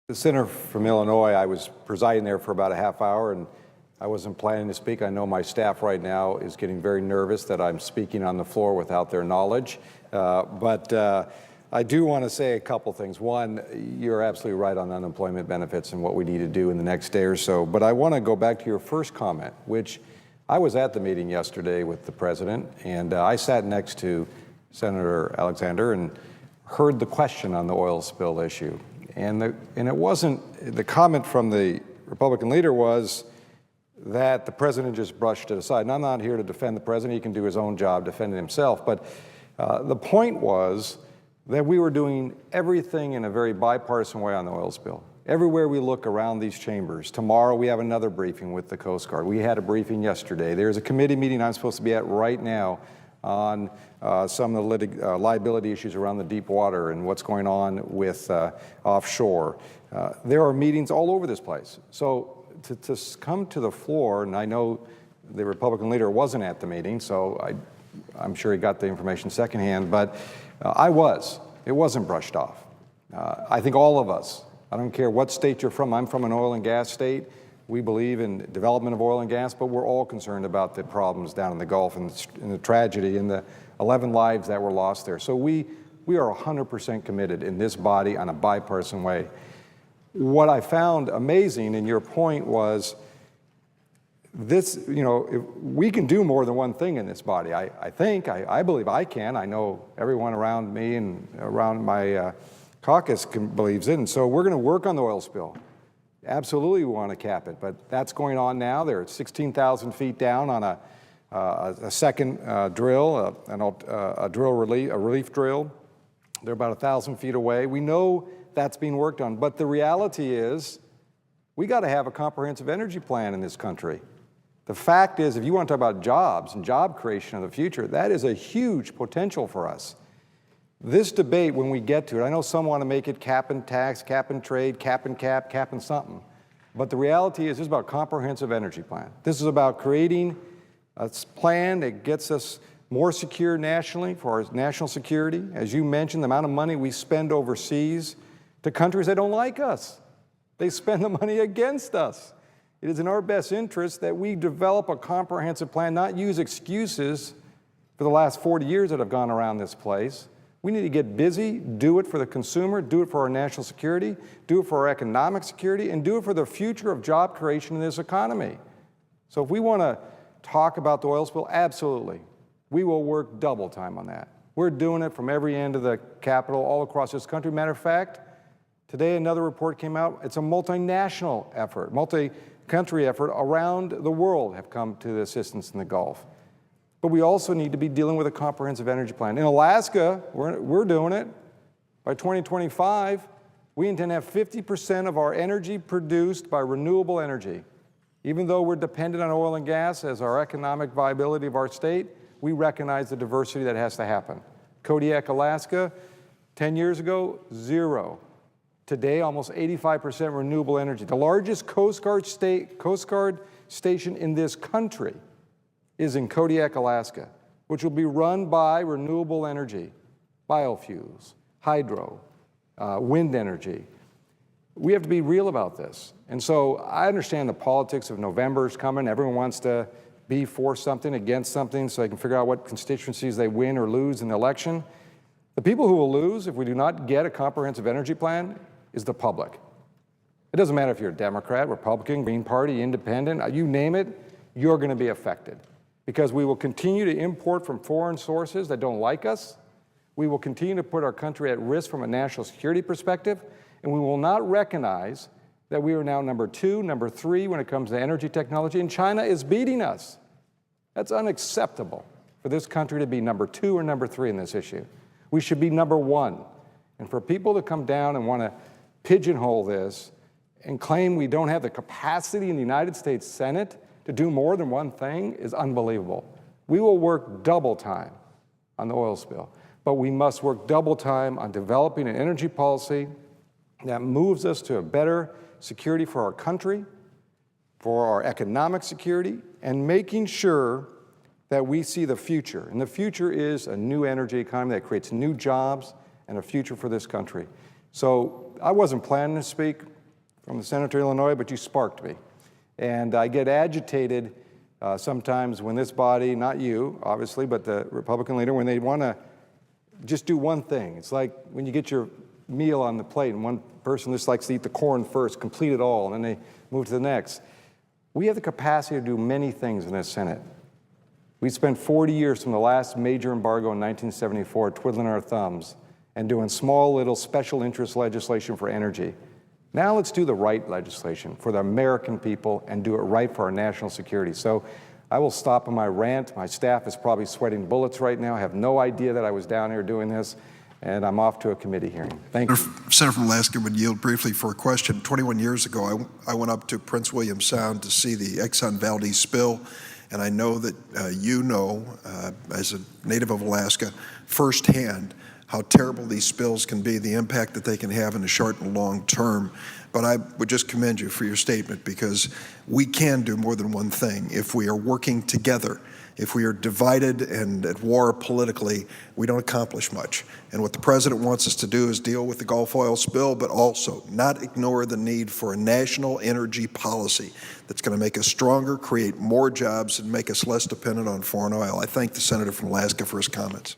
The senator from Illinois, I was presiding there for about a half hour, and I wasn't planning to speak. I know my staff right now is getting very nervous that I'm speaking on the floor without their knowledge. But I do want to say a couple things. One, you're absolutely right on unemployment benefits and what we need to do in the next day or so. But I want to go back to your first comment, which I was at the meeting yesterday with the president, and I sat next to Senator Alexander and heard the question on the oil spill issue. And it wasn't, the comment from the Republican leader was that the president just brushed it aside. And I'm not here to defend the president. He can do his own job defending himself. But the point was that we were doing everything in a very bipartisan way on the oil spill. Everywhere we look around these chambers. Tomorrow we have another briefing with the Coast Guard. We had a briefing yesterday. There's a committee meeting I'm supposed to be at right now on some of the liability issues around the deep water and what's going on with offshore. There are meetings all over this place. So to come to the floor, and I know the Republican leader wasn't at the meeting, so I'm sure he got the information secondhand, but I was. It wasn't brushed off. I think all of us, I don't care what state you're from, I'm from an oil and gas state. We believe in development of oil and gas, but we're all concerned about the problems down in the Gulf and the tragedy and the 11 lives that were lost there. So we are 100% committed in this body on a bipartisan way. What I found amazing in your point was this, we can do more than one thing in this body. I believe I can. I know everyone around me and around my caucus believes it. And so we're going to work on the oil spill. Absolutely, we want to cap it, but that's going on now. They're at 16,000 feet down on a second drill, a relief drill. They're about 1,000 feet away. We know that's being worked on, but the reality is we got to have a comprehensive energy plan in this country. The fact is, if you want to talk about jobs and job creation of the future, that is a huge potential for us. This debate, when we get to it, I know some want to make it cap and tax, cap and trade, cap and cap, cap and something. But the reality is this is about a comprehensive energy plan. This is about creating a plan that gets us more secure nationally for our national security. As you mentioned, the amount of money we spend overseas to countries that don't like us. They spend the money against us. It is in our best interest that we develop a comprehensive plan, not use excuses for the last 40 years that have gone around this place. We need to get busy, do it for the consumer, do it for our national security, do it for our economic security, and do it for the future of job creation in this economy. So if we want to talk about the oil spill, absolutely. We will work double time on that. We're doing it from every end of the Capitol, all across this country. Matter of fact, today another report came out. It's a multinational effort, multi-country effort around the world have come to the assistance in the Gulf. But we also need to be dealing with a comprehensive energy plan. In Alaska, we're doing it. By 2025, we intend to have 50% of our energy produced by renewable energy. Even though we're dependent on oil and gas as our economic viability of our state, we recognize the diversity that has to happen. Kodiak, Alaska, 10 years ago, 0. Today, almost 85% renewable energy. The largest Coast Guard station in this country is in Kodiak, Alaska, which will be run by renewable energy, biofuels, hydro, wind energy. We have to be real about this. And so I understand the politics of November is coming. Everyone wants to be for something, against something, so they can figure out what constituencies they win or lose in the election. The people who will lose if we do not get a comprehensive energy plan is the public. It doesn't matter if you're a Democrat, Republican, Green Party, Independent, you name it, you're going to be affected. Because we will continue to import from foreign sources that don't like us. We will continue to put our country at risk from a national security perspective, and we will not recognize that we are now number 2, number 3 when it comes to energy technology, and China is beating us. That's unacceptable for this country to be number 2 or number 3 in this issue. We should be number 1. And for people to come down and want to pigeonhole this and claim we don't have the capacity in the United States Senate to do more than one thing is unbelievable. We will work double time on the oil spill, but we must work double time on developing an energy policy that moves us to a better security for our country, for our economic security, and making sure that we see the future. And the future is a new energy economy that creates new jobs and a future for this country. So I wasn't planning to speak. from the Senator of Illinois, but you sparked me. And I get agitated sometimes when this body, not you, obviously, but the Republican leader, when they want to just do one thing. It's like when you get your meal on the plate and one person just likes to eat the corn first, complete it all, and then they move to the next. We have the capacity to do many things in this Senate. We spent 40 years from the last major embargo in 1974 twiddling our thumbs and doing small little special interest legislation for energy. Now let's do the right legislation for the American people and do it right for our national security. So I will stop on my rant. My staff is probably sweating bullets right now. I have no idea that I was down here doing this, and I'm off to a committee hearing. Thank you. Senator from Alaska would yield briefly for a question. 21 years ago, I went up to Prince William Sound to see the Exxon Valdez spill, and I know that you know, as a native of Alaska, firsthand how terrible these spills can be, the impact that they can have in the short and long term. But I would just commend you for your statement, because we can do more than one thing if we are working together. If we are divided and at war politically, we don't accomplish much. And what the president wants us to do is deal with the Gulf oil spill, but also not ignore the need for a national energy policy that's going to make us stronger, create more jobs, and make us less dependent on foreign oil. I thank the senator from Alaska for his comments.